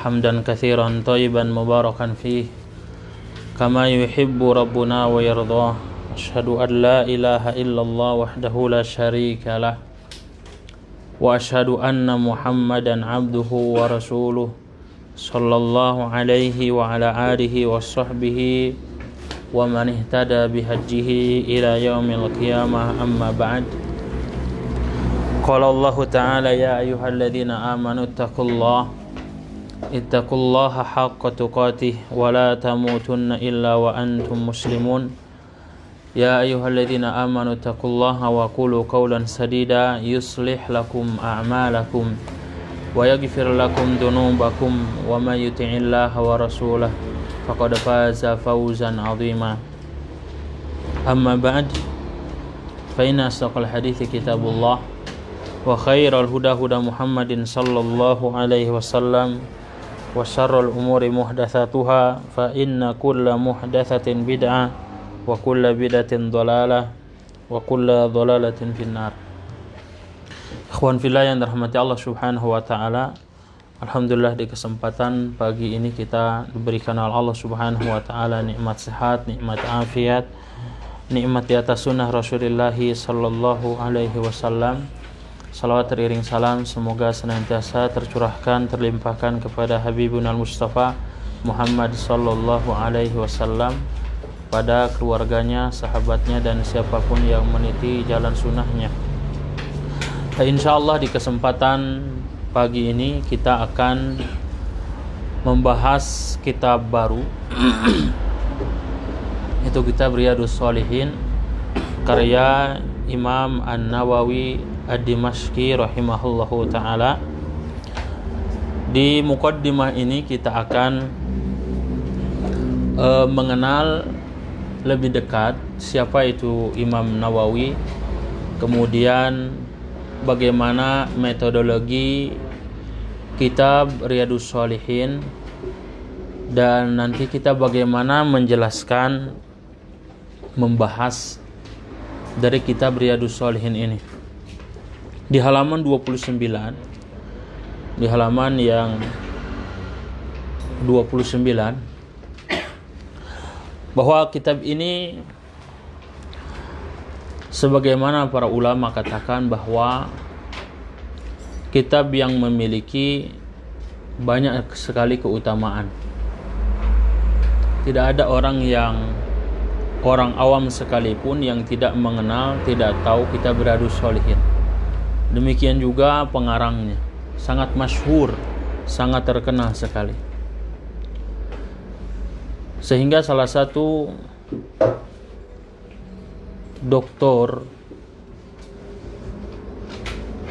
حمدا كثيرا طيبا مباركا فيه كما يحب ربنا ويرضاه. أشهد أن لا إله إلا الله وحده لا شريك له وأشهد أن محمدا عبده ورسوله صلى الله عليه وعلى آله وصحبه ومن اهتدى بهديه إلى يوم القيامة. أما بعد، قال الله تعالى: يا أيها الذين آمنوا اتقوا الله حق تقاته ولا تموتن إلا وأنتم مسلمون. يا أيها الذين آمنوا اتقوا الله وقولوا قولا سديدا يصلح لكم أعمالكم ويغفر لكم ذنوبكم ومن يطع الله ورسوله فقد فاز فوزا عظيما. أما بعد، فإن أصدق الحديث كتاب الله وخير الهدى هدى محمد صلى الله عليه وسلم وشر الأمور محدثاتها فإن كل محدثة بدعة وكل بدعة ضلالة وكل ضلالة في النار. Ikhwan fillah yang dirahmati Allah Subhanahu wa taala, alhamdulillah di kesempatan pagi ini kita diberikan oleh Allah Subhanahu wa taala nikmat sehat, nikmat afiat, nikmat di atas sunnah Rasulullah sallallahu alaihi wasallam. Salawat teriring salam semoga senantiasa tercurahkan, terlimpahkan kepada Habibuna Mustafa Muhammad sallallahu alaihi wasallam, pada keluarganya, sahabatnya, dan siapapun yang meniti jalan sunnahnya. Insyaallah di kesempatan pagi ini kita akan membahas kitab baru itu kitab Riyadhus Shalihin karya Imam An-Nawawi Ad-Dimashqi rahimahullahu ta'ala. Di muqaddimah ini kita akan mengenal lebih dekat siapa itu Imam Nawawi, kemudian bagaimana metodologi kitab Riyadhus Shalihin, dan nanti kita bagaimana menjelaskan, membahas dari kitab Riyadhus Shalihin ini. Di halaman 29, di halaman yang 29, bahwa kitab ini sebagaimana para ulama katakan bahwa kitab yang memiliki banyak sekali keutamaan. Tidak ada orang awam sekalipun yang tidak mengenal, tidak tahu kitab Riyadhus Shalihin. Demikian juga pengarangnya, sangat masyhur, sangat terkenal sekali. Sehingga salah satu doktor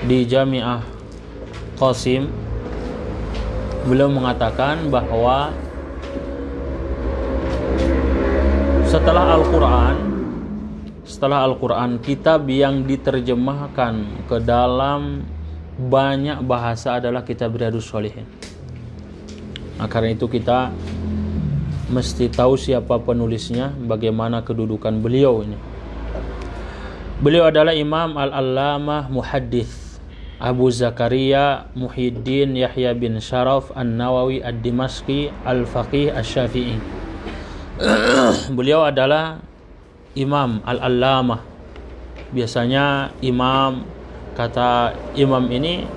di Jami'ah Qasim, beliau mengatakan bahwa setelah Al-Quran, kitab yang diterjemahkan ke dalam banyak bahasa adalah kitab Riyadhus Shalihin. Nah, karena itu kita mesti tahu siapa penulisnya, bagaimana kedudukan beliau ini. Beliau adalah Imam Al-Allamah Muhaddits Abu Zakaria Muhyiddin Yahya bin Sharaf An-Nawawi Ad-Dimashqi Al-Faqih Asy-Syafi'i. Beliau adalah Imam Al-Allamah. Biasanya imam, kata imam ini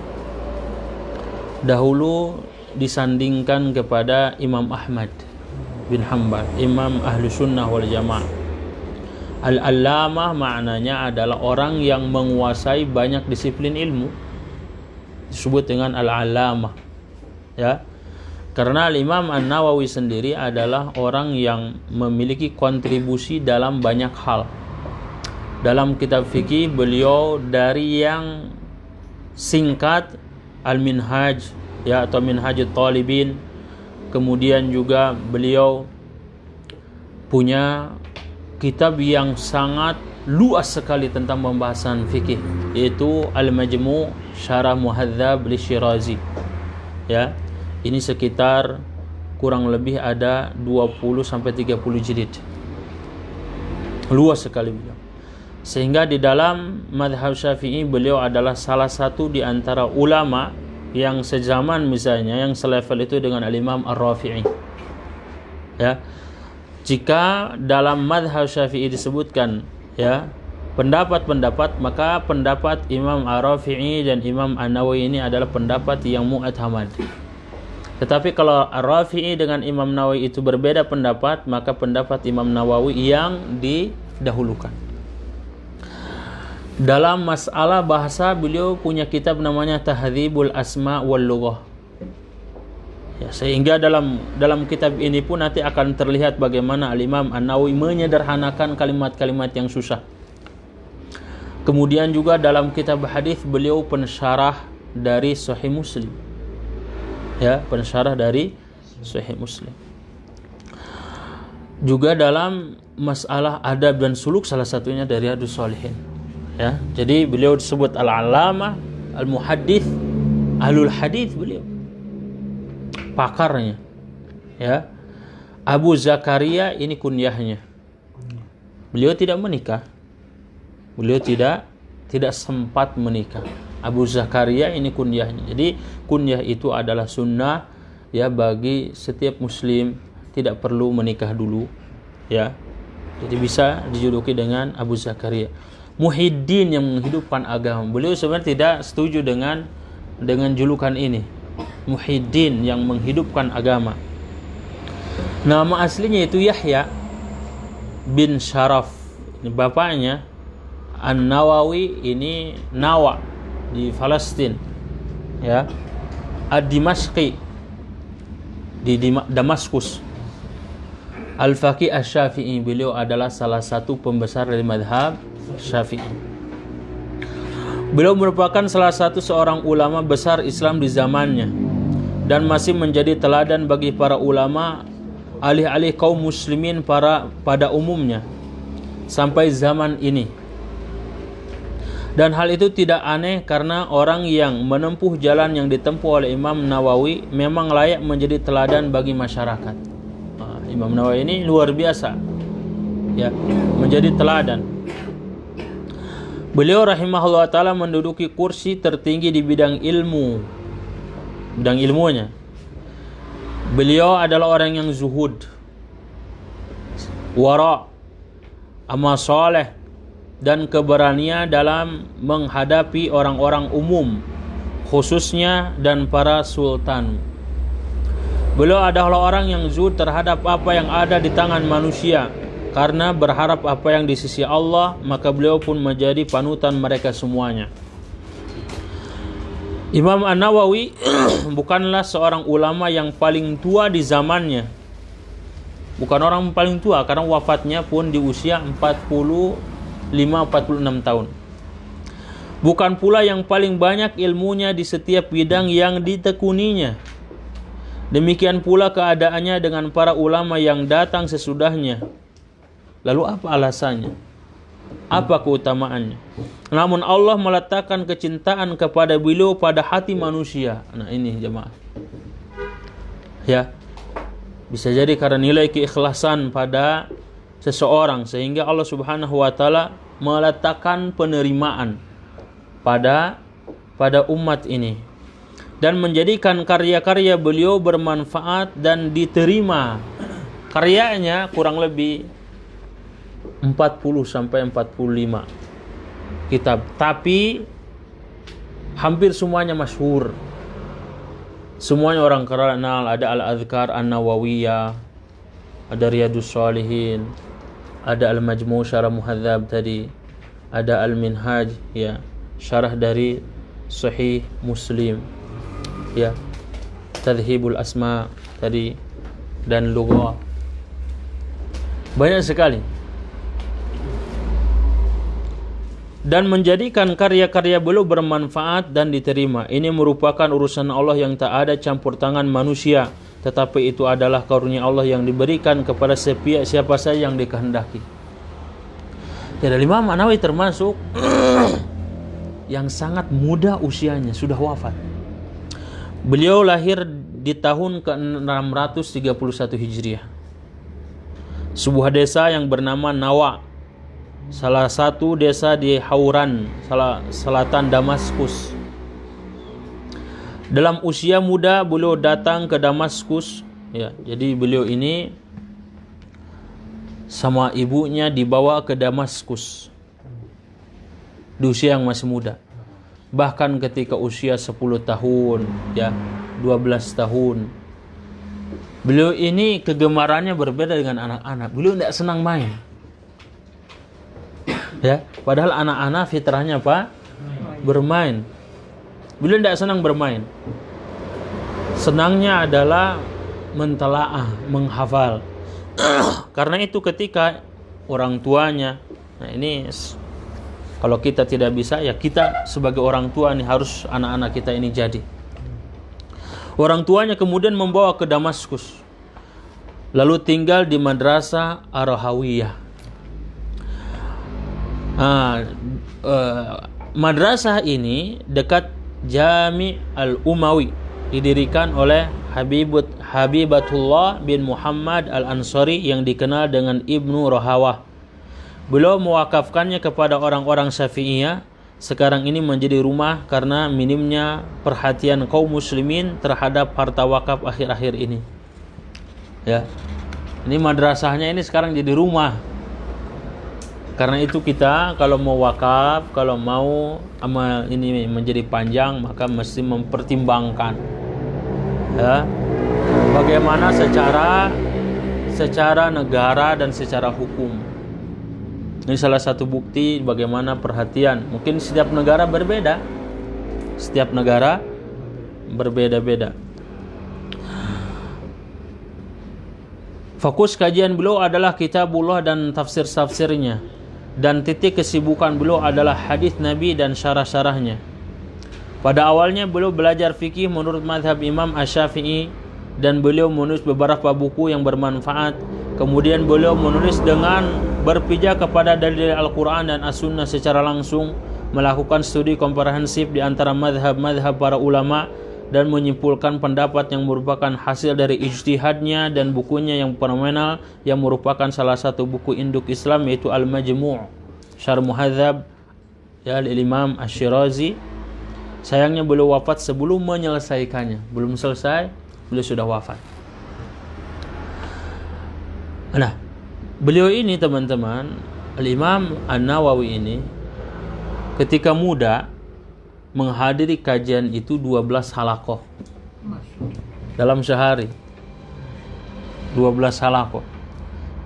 dahulu disandingkan kepada Imam Ahmad bin Hanbal, Imam Ahlu Sunnah wal Jamaah. Al-Allamah maknanya adalah orang yang menguasai banyak disiplin ilmu, disebut dengan Al-Allamah, ya. Karena Imam An-Nawawi sendiri adalah orang yang memiliki kontribusi dalam banyak hal. Dalam kitab fikih beliau dari yang singkat Al-Minhaj, ya, atau Minhajut Talibin. Kemudian juga beliau punya kitab yang sangat luas sekali tentang pembahasan fikih, yaitu Al-Majmu' Syarah Muhadzab Lisyirazi, ya. Ini sekitar kurang lebih ada 20-30 jilid. Luas sekali beliau. Sehingga di dalam mazhab Syafi'i beliau adalah salah satu di antara ulama yang sezaman misalnya, yang selevel itu dengan Al-Imam Ar-Rafi'i. Ya. Jika dalam mazhab Syafi'i disebutkan ya pendapat-pendapat, maka pendapat Imam Ar-Rafi'i dan Imam An-Nawawi ini adalah pendapat yang mu'tamad. Tetapi kalau Ar-Rafi'i dengan Imam Nawawi itu berbeda pendapat, maka pendapat Imam Nawawi yang didahulukan. Dalam masalah bahasa, beliau punya kitab namanya Tahdzibul Asma wal Lughah. Ya, sehingga dalam kitab ini pun nanti akan terlihat bagaimana Al-Imam An-Nawawi menyederhanakan kalimat-kalimat yang susah. Kemudian juga dalam kitab hadis beliau pensyarah dari Sahih Muslim. Ya, pensyarah dari Sahih Muslim. Juga dalam masalah adab dan suluk, salah satunya dari Riyadhus Shalihin. Ya, jadi beliau disebut al-allamah, al-muhaddits, ahlul hadits beliau. Pakarnya. Ya. Abu Zakaria ini kunyahnya. Beliau tidak menikah. Beliau tidak sempat menikah. Abu Zakaria ini kunyahnya. Jadi kunyah itu adalah sunnah ya bagi setiap muslim, tidak perlu menikah dulu ya. Jadi bisa dijuluki dengan Abu Zakaria. Muhyiddin yang menghidupkan agama. Beliau sebenarnya tidak setuju dengan julukan ini. Muhyiddin yang menghidupkan agama. Nama aslinya itu Yahya bin Syaraf. Ini bapaknya An-Nawawi, ini Nawa di Palestina. Ya. Ad-Dimashqi di Damaskus. Al-Faqih Asy-Syafi'i, beliau adalah salah satu pembesar dari mazhab Syafi'i. Beliau merupakan salah satu seorang ulama besar Islam di zamannya dan masih menjadi teladan bagi para ulama alih-alih kaum muslimin pada umumnya sampai zaman ini. Dan hal itu tidak aneh karena orang yang menempuh jalan yang ditempuh oleh Imam Nawawi memang layak menjadi teladan bagi masyarakat. Imam Nawawi ini luar biasa ya, menjadi teladan. Beliau rahimahullah ta'ala menduduki kursi tertinggi di bidang ilmunya. Beliau adalah orang yang zuhud, wara, amal soleh, dan keberanian dalam menghadapi orang-orang umum, khususnya dan para sultan. Beliau adalah orang yang zuhud terhadap apa yang ada di tangan manusia, karena berharap apa yang di sisi Allah, maka beliau pun menjadi panutan mereka semuanya. Imam An-Nawawi bukanlah seorang ulama yang paling tua di zamannya. Bukan orang paling tua, karena wafatnya pun di usia 45-46 tahun. Bukan pula yang paling banyak ilmunya di setiap bidang yang ditekuninya. Demikian pula keadaannya dengan para ulama yang datang sesudahnya. Lalu apa alasannya? Apa keutamaannya? Namun Allah meletakkan kecintaan kepada beliau pada hati manusia. Nah ini jemaah. Ya. Bisa jadi karena nilai keikhlasan pada seseorang sehingga Allah Subhanahu wa taala meletakkan penerimaan pada umat ini dan menjadikan karya-karya beliau bermanfaat dan diterima. Karyanya kurang lebih 40 sampai 45 kitab, tapi hampir semuanya masyhur. Semuanya orang kenal. Ada Al-Adhkar An-Nawawiyah, ada Riyadhus Shalihin, ada Al-Majmu' Syarah Muhadzab tadi, ada Al-Minhaj ya, syarah dari Sahih Muslim ya, Tadhibul Asma tadi, dan Lughah. Banyak sekali. Dan menjadikan karya-karya beliau bermanfaat dan diterima. Ini merupakan urusan Allah yang tak ada campur tangan manusia, tetapi itu adalah karunia Allah yang diberikan kepada siapa saja yang dikehendaki. Jadi Imam An-Nawawi termasuk yang sangat muda usianya, sudah wafat. Beliau lahir di tahun ke-631 Hijriah. Sebuah desa yang bernama Nawa, salah satu desa di Hauran, selatan Damaskus. Dalam usia muda beliau datang ke Damaskus, ya. Jadi beliau ini sama ibunya dibawa ke Damaskus di usia yang masih muda. Bahkan ketika usia 10 tahun, ya, 12 tahun. Beliau ini kegemarannya berbeda dengan anak-anak. Beliau tidak senang main. Ya, padahal anak-anak fitrahnya apa? Bermain. Beliau tidak senang bermain. Senangnya adalah mentelaah, menghafal. Karena itu ketika orang tuanya, nah ini kalau kita tidak bisa, ya kita sebagai orang tua ini harus anak-anak kita ini jadi. Orang tuanya kemudian membawa ke Damaskus, lalu tinggal di Madrasah Ar-Rahawiyah. Madrasah ini dekat Jami' Al-Umawi, didirikan oleh Habibatullah bin Muhammad Al-Ansari yang dikenal dengan Ibnu Rahawah. Beliau mewakafkannya kepada orang-orang Syafi'iyah. Sekarang ini menjadi rumah karena minimnya perhatian kaum muslimin terhadap harta wakaf akhir-akhir ini. Ya. Ini madrasahnya ini sekarang jadi rumah. Karena itu kita kalau mau wakaf, kalau mau amal ini menjadi panjang, maka mesti mempertimbangkan, ya, bagaimana secara negara dan secara hukum. Ini salah satu bukti bagaimana perhatian. Mungkin setiap negara berbeda. Setiap negara berbeda-beda. Fokus kajian beliau adalah kitabullah dan tafsir-tafsirnya. Dan titik kesibukan beliau adalah hadis Nabi dan syarah-syarahnya. Pada awalnya beliau belajar fikih menurut mazhab Imam Asy-Syafi'i dan beliau menulis beberapa buku yang bermanfaat. Kemudian beliau menulis dengan berpijak kepada dalil Al-Quran dan As-Sunnah secara langsung, melakukan studi komprehensif di antara mazhab-mazhab para ulama dan menyimpulkan pendapat yang merupakan hasil dari ijtihadnya, dan bukunya yang fenomenal yang merupakan salah satu buku induk Islam yaitu Al-Majmu' Syarh Muhadzab, ya, Al-Imam Asy-Syirazi. Sayangnya beliau wafat sebelum menyelesaikannya. Belum selesai, beliau sudah wafat. Nah, beliau ini teman-teman, Al-Imam An-Nawawi ini ketika muda menghadiri kajian itu 12 halaqah dalam sehari. 12 halaqah.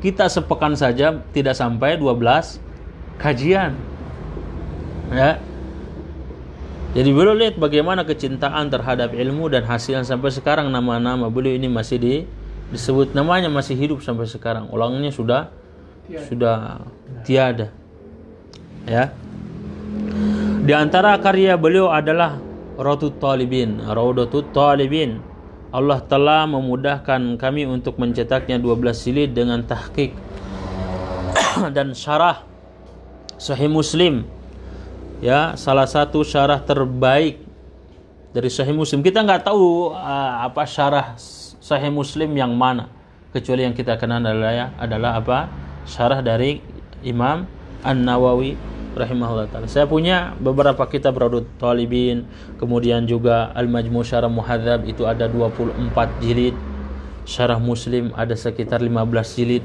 Kita sepekan saja tidak sampai 12 kajian. Ya. Jadi beliau lihat bagaimana kecintaan terhadap ilmu dan hasilnya sampai sekarang nama-nama beliau ini masih disebut, namanya masih hidup sampai sekarang. Ulangnya sudah tiada. Ya. Di antara karya beliau adalah Rawdatut Talibin. Allah telah memudahkan kami untuk mencetaknya 12 jilid dengan tahqiq dan syarah Sahih Muslim. Ya, salah satu syarah terbaik dari Sahih Muslim. Kita nggak tahu apa syarah Sahih Muslim yang mana, kecuali yang kita kenal adalah apa? Syarah dari Imam An-Nawawi rahimahullah ta'ala. Saya punya beberapa kitab Rawdatut Talibin, kemudian juga Al-Majmu' Syarah Muhadzab itu ada 24 jilid. Syarah Muslim ada sekitar 15 jilid,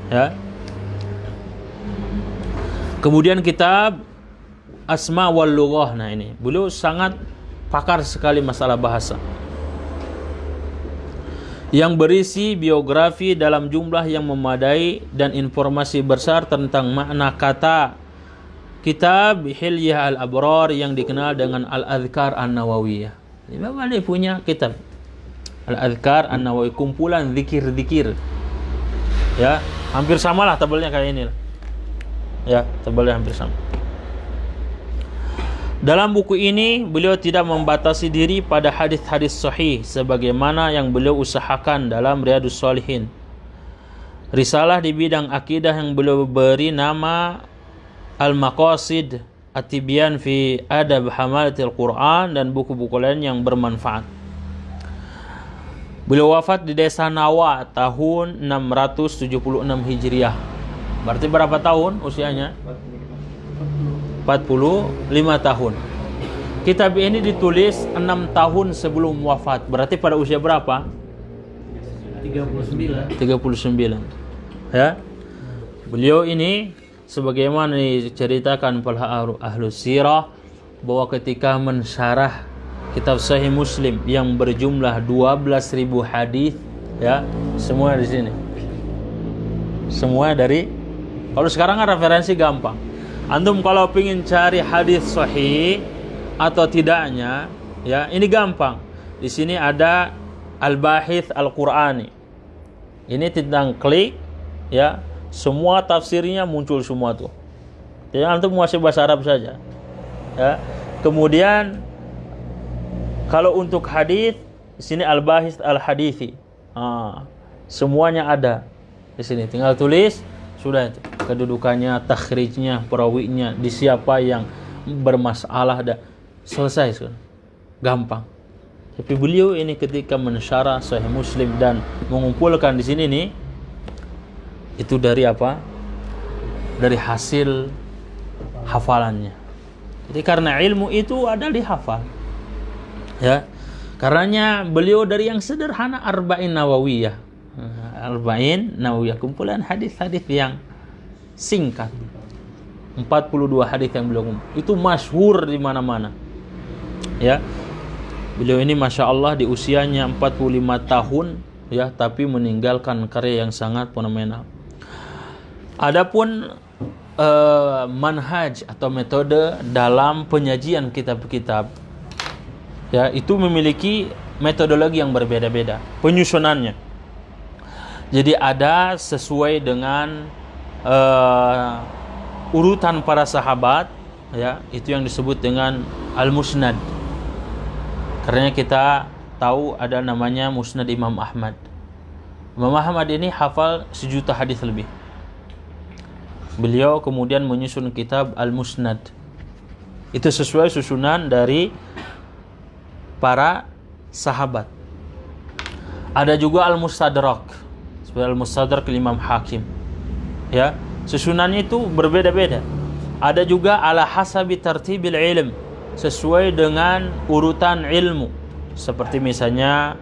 ya. Kemudian kitab Asma wal Lughah. Nah, ini beliau sangat pakar sekali masalah bahasa, yang berisi biografi dalam jumlah yang memadai dan informasi besar tentang makna kata. Kitab Hilyah Al-Abrar yang dikenal dengan Al-Adhkar An-Nawawiyah. Imam Ali punya kitab Al-Adhkar An-Nawawi, kumpulan zikir-zikir. Ya, hampir samalah tebalnya kayak ini. Ya, tebalnya hampir sama. Dalam buku ini beliau tidak membatasi diri pada hadis-hadis sahih sebagaimana yang beliau usahakan dalam Riyadhus Shalihin. Risalah di bidang akidah yang beliau beri nama Al-Maqasid At-Tibyan fi Adab Hamalatil Quran, dan buku-buku lain yang bermanfaat. Beliau wafat di desa Nawa tahun 676 Hijriah. Berarti berapa tahun usianya? 45 tahun. Kitab ini ditulis 6 tahun sebelum wafat. Berarti pada usia berapa? 39. Ya. Beliau ini sebagaimana diceritakan oleh ahlu sirah bahwa ketika mensyarah kitab Sahih Muslim yang berjumlah 12.000 hadis, ya, semua di sini. Semua dari, kalau sekarang kan referensi gampang. Antum kalau ingin cari hadis sahih atau tidaknya, ya, ini gampang. Di sini ada Al-Bahith Al-Qur'ani. Ini tentang klik, ya, semua tafsirnya muncul semua tuh. Jadi antum menguasai bahasa Arab saja. Ya. Kemudian kalau untuk hadis, di sini Al-Bahith Al-Hadithi. Semuanya ada di sini. Tinggal tulis, sudah itu. Kedudukannya, takhrijnya, perawinya, di siapa yang bermasalah, ada. Selesai sudah. Gampang. Tapi beliau ini ketika mensyarah Sahih Muslim dan mengumpulkan di sini nih, itu dari apa? Dari hasil hafalannya. Jadi karena ilmu itu ada dihafal. Ya. Karenanya beliau dari yang sederhana Arba'in Nawawiyah. Arba'in Nawawiyah, kumpulan hadis-hadis yang singkat. 42 hadis yang beliau itu masyhur di mana-mana. Ya. Beliau ini Masya Allah di usianya 45 tahun, ya, tapi meninggalkan karya yang sangat fenomenal. Adapun manhaj atau metode dalam penyajian kitab-kitab, ya, itu memiliki metodologi yang berbeda-beda penyusunannya. Jadi ada sesuai dengan urutan para sahabat, ya, itu yang disebut dengan al-musnad. Karena kita tahu ada namanya Musnad Imam Ahmad. Imam Ahmad ini hafal 1 juta hadis lebih. Beliau kemudian menyusun kitab Al-Musnad. Itu sesuai susunan dari para sahabat. Ada juga Al-Mustadrak, seperti Al-Mustadrak Imam Hakim. Ya, susunannya itu berbeda-beda. Ada juga ala hasabi tartibil ilm, sesuai dengan urutan ilmu. Seperti misalnya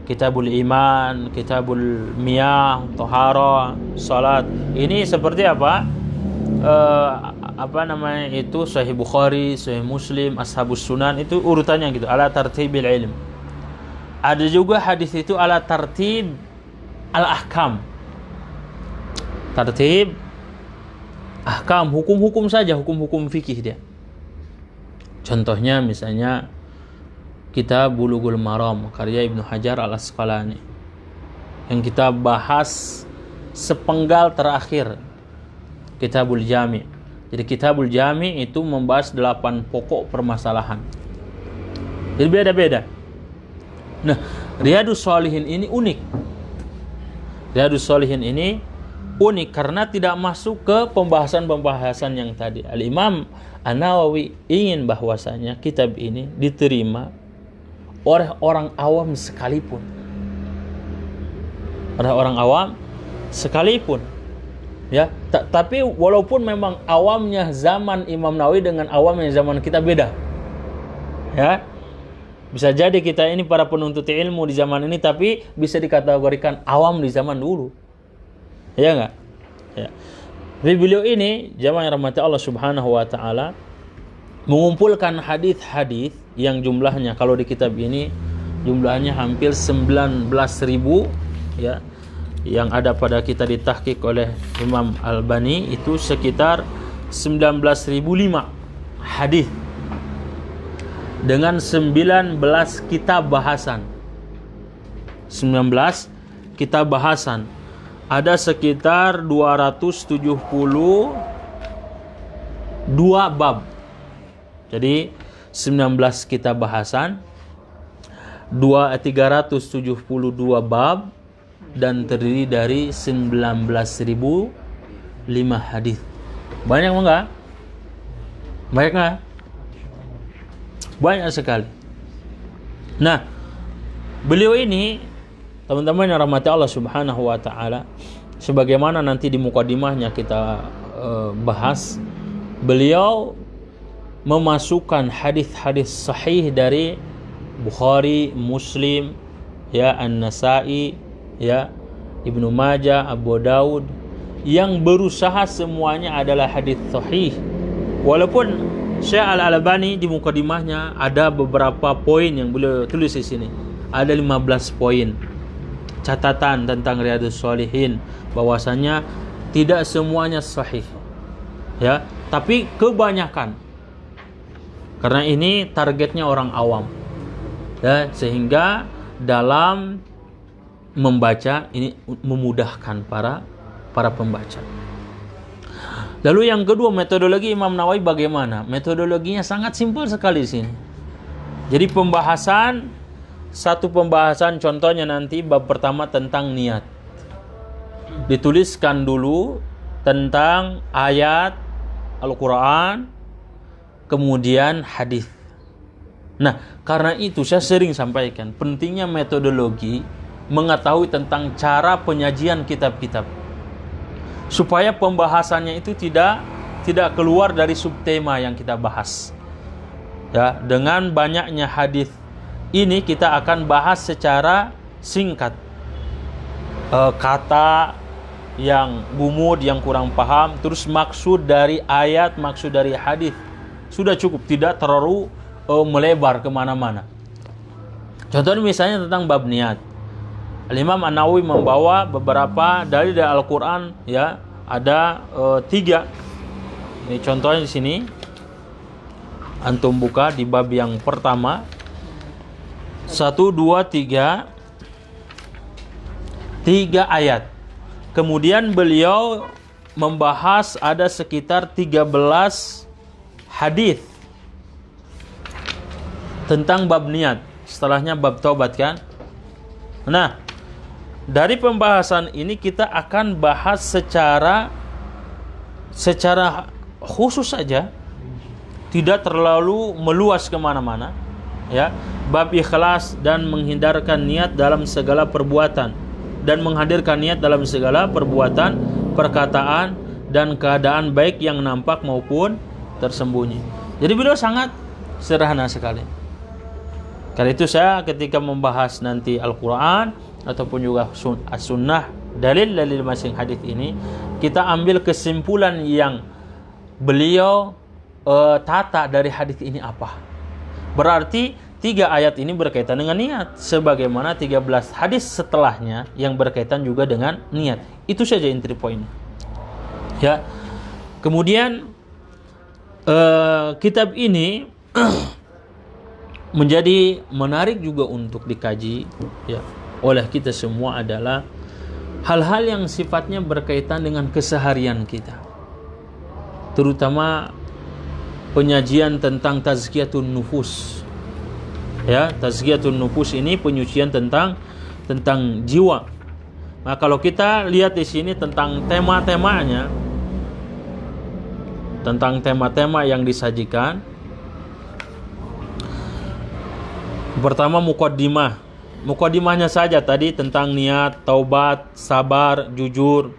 Kitabul Iman, Kitabul Miyah, Tohara, Salat. Ini seperti apa? Itu Sahih Bukhari, Sahih Muslim, Ashabus Sunan, itu urutannya gitu, ala tartibil ilm. Ada juga hadis itu ala tartib al-ahkam. Tartib ahkam, hukum-hukum saja, hukum-hukum fikih dia. Contohnya misalnya kitab Bulughul Maram karya Ibnu Hajar Al-Asqalani, yang kita bahas sepenggal terakhir Kitabul Jami. Jadi Kitabul Jami itu membahas 8 pokok permasalahan. Jadi beda-beda. Nah, Riyadhus Shalihin ini unik. Riyadhus Shalihin ini unik karena tidak masuk ke pembahasan-pembahasan yang tadi. Al-Imam An-Nawawi ingin bahwasanya kitab ini diterima oleh orang awam sekalipun. Oleh orang awam sekalipun. Ya, tapi walaupun memang awamnya zaman Imam Nawawi dengan awamnya zaman kita beda. Ya. Bisa jadi kita ini para penuntut ilmu di zaman ini tapi bisa dikategorikan awam di zaman dulu. Ya enggak? Ya. Tapi beliau ini jamaah yang rahmati Allah Subhanahu wa taala mengumpulkan hadis-hadis yang jumlahnya kalau di kitab ini jumlahnya hampir 19.000, ya. Yang ada pada kita ditahqiq oleh Imam Albani itu sekitar 19.005 hadis dengan 19 kitab bahasan. 19 kitab bahasan. Ada sekitar 272 bab. Jadi 19 kitab bahasan, 372 bab, dan terdiri dari 19.005 hadis. Banyak enggak? Banyak enggak? Banyak sekali. Nah, beliau ini teman-teman yang rahmati Allah Subhanahu wa taala, sebagaimana nanti di mukadimahnya kita bahas, beliau memasukkan hadis-hadis sahih dari Bukhari, Muslim, ya, An-Nasa'i, ya, Ibnu Majah, Abu Daud, yang berusaha semuanya adalah hadis sahih. Walaupun Syekh Al-Albani di mukadimahnya ada beberapa poin yang beliau tulis di sini. Ada 15 poin catatan tentang Riyadhus Shalihin, bahwasanya tidak semuanya sahih. Ya, tapi kebanyakan. Karena ini targetnya orang awam. Ya, sehingga dalam membaca ini memudahkan para pembaca. Lalu yang kedua, metodologi Imam Nawawi bagaimana? Metodologinya sangat simpel sekali di sini. Jadi satu pembahasan contohnya nanti bab pertama tentang niat. Dituliskan dulu tentang ayat Al-Quran, kemudian hadis. Nah, karena itu saya sering sampaikan pentingnya metodologi mengetahui tentang cara penyajian kitab-kitab, supaya pembahasannya itu tidak keluar dari subtema yang kita bahas. Ya, dengan banyaknya hadis ini kita akan bahas secara singkat. Kata yang gumud, yang kurang paham, terus maksud dari ayat, maksud dari hadis, sudah cukup, tidak terlalu melebar kemana-mana. Contohnya misalnya tentang bab niat. Al-Imam An-Nawawi membawa beberapa dari Al-Quran, ya, ada 3. Ini contohnya di sini. Antum buka di bab yang pertama. 1, 2, 3. 3 ayat. Kemudian beliau membahas ada sekitar 13 hadis tentang bab niat. Setelahnya bab taubat kan. Nah, dari pembahasan ini kita akan bahas secara khusus saja, tidak terlalu meluas kemana-mana. Ya, bab ikhlas dan menghindarkan niat dalam segala perbuatan, dan menghadirkan niat dalam segala perbuatan, perkataan, dan keadaan baik yang nampak maupun tersembunyi. Jadi beliau sangat sederhana sekali. Karena itu saya ketika membahas nanti Al-Quran ataupun juga As-Sunnah, dalil-dalil masing hadis ini, kita ambil kesimpulan yang beliau tata dari hadis ini apa. Berarti 3 ayat ini berkaitan dengan niat, sebagaimana 13 hadis setelahnya yang berkaitan juga dengan niat. Itu saja entry point. Ya. Kemudian kitab ini menjadi menarik juga untuk dikaji, ya, oleh kita semua adalah hal-hal yang sifatnya berkaitan dengan keseharian kita, terutama penyajian tentang tazkiyatun nufus. Ya, tazkiyatun nufus ini penyucian tentang jiwa. Nah, kalau kita lihat di sini tentang tema-temanya, tentang tema-tema yang disajikan. Pertama, muqaddimah. Muqaddimahnya saja tadi tentang niat, taubat, sabar, jujur,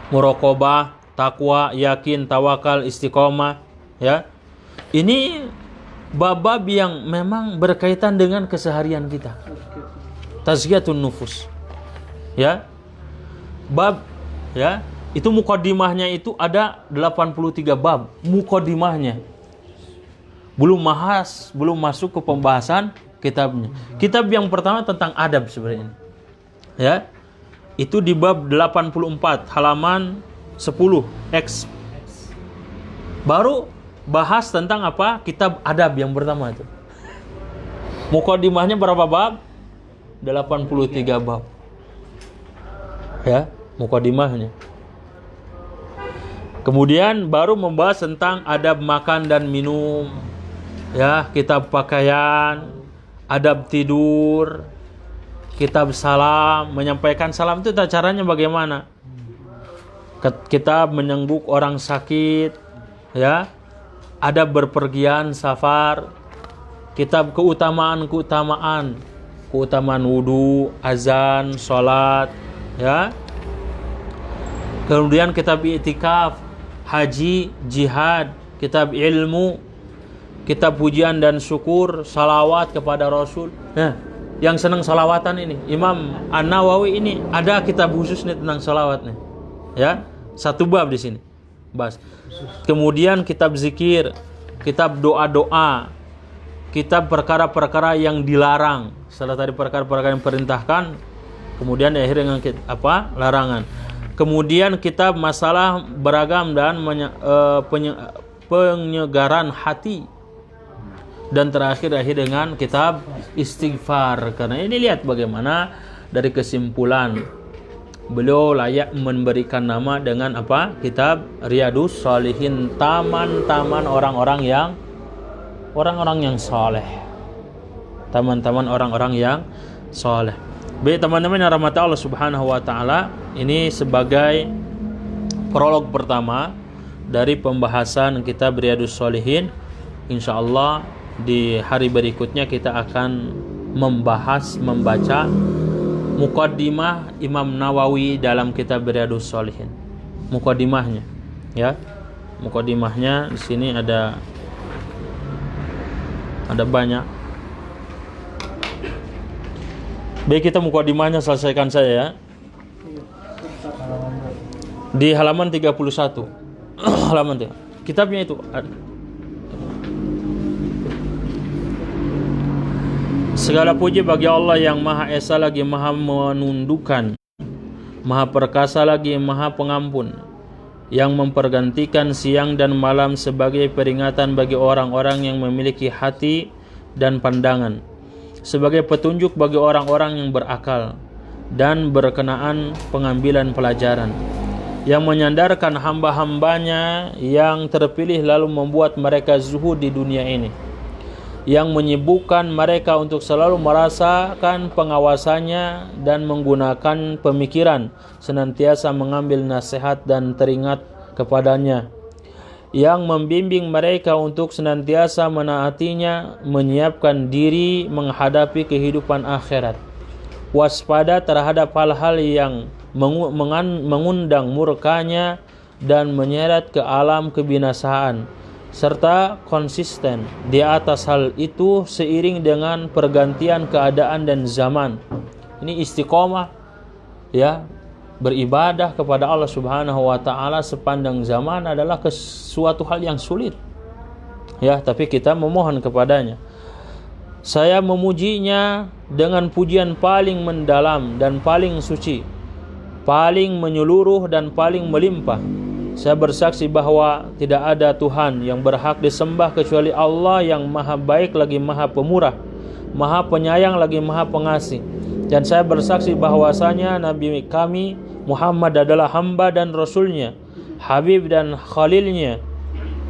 muraqabah, takwa, yakin, tawakal, istiqomah, ya. Ini bab-bab yang memang berkaitan dengan keseharian kita. Tazkiyatun nufus. Ya. Bab, ya, itu muqaddimahnya itu ada 83 bab muqaddimahnya. Belum masuk ke pembahasan kitabnya. Kitab yang pertama tentang adab sebenarnya. Ya. Itu di bab 84 halaman 10 X. Baru bahas tentang apa? Kitab adab yang pertama itu. Muqaddimahnya berapa bab? 83 bab. Ya, muqaddimahnya. Kemudian baru membahas tentang adab makan dan minum. Ya, kitab pakaian, adab tidur, kitab salam, menyampaikan salam itu caranya bagaimana? Kitab menyengguk orang sakit, ya. Adab berpergian, safar, kitab keutamaan wudu, azan, salat, ya. Kemudian kitab i'tikaf, haji, jihad, kitab ilmu, kitab pujian dan syukur, salawat kepada Rasul. Nah, yang senang salawatan ini, Imam An-Nawawi ini ada kitab khusus nih tentang salawat nih. Ya, satu bab di sini. Bahas. Kemudian kitab zikir, kitab doa-doa, kitab perkara-perkara yang dilarang. Setelah tadi perkara-perkara yang perintahkan, kemudian di akhir dengan larangan. Kemudian kitab masalah beragam dan penyegaran hati. Dan terakhir dengan kitab istighfar. Karena ini lihat bagaimana dari kesimpulan beliau layak memberikan nama dengan kitab Riyadus Shalihin, taman-taman orang-orang yang saleh. Taman-taman orang-orang yang saleh. Baik teman-teman yang rahmati Allah Subhanahu wa taala, ini sebagai prolog pertama dari pembahasan kitab Riyadus Shalihin. Insyaallah di hari berikutnya kita akan membaca muqaddimah Imam Nawawi dalam kitab Riyadus Shalihin. Muqaddimahnya, ya. Muqaddimahnya di sini ada banyak. Baik, kita muqaddimahnya selesaikan saja ya. Di halaman 31. Halaman 3. Kitabnya itu segala puji bagi Allah yang Maha Esa lagi Maha menundukkan, Maha Perkasa lagi Maha Pengampun, yang mempergantikan siang dan malam sebagai peringatan bagi orang-orang yang memiliki hati dan pandangan, sebagai petunjuk bagi orang-orang yang berakal dan berkenaan pengambilan pelajaran, yang menyandarkan hamba-hambanya yang terpilih lalu membuat mereka zuhud di dunia ini, yang menyibukkan mereka untuk selalu merasakan pengawasannya dan menggunakan pemikiran, senantiasa mengambil nasihat dan teringat kepadanya, yang membimbing mereka untuk senantiasa menaatinya, menyiapkan diri menghadapi kehidupan akhirat, waspada terhadap hal-hal yang mengundang murkanya dan menyeret ke alam kebinasaan, serta konsisten di atas hal itu seiring dengan pergantian keadaan dan zaman. Ini istiqomah, ya, beribadah kepada Allah Subhanahu wa taala sepanjang zaman adalah suatu hal yang sulit. Ya, tapi kita memohon kepadanya. Saya memujinya dengan pujian paling mendalam dan paling suci, paling menyeluruh dan paling melimpah. Saya bersaksi bahwa tidak ada Tuhan yang berhak disembah kecuali Allah yang Maha Baik lagi Maha Pemurah, Maha Penyayang lagi Maha Pengasih. Dan saya bersaksi bahwasanya Nabi kami Muhammad adalah hamba dan Rasulnya, Habib dan Khalilnya,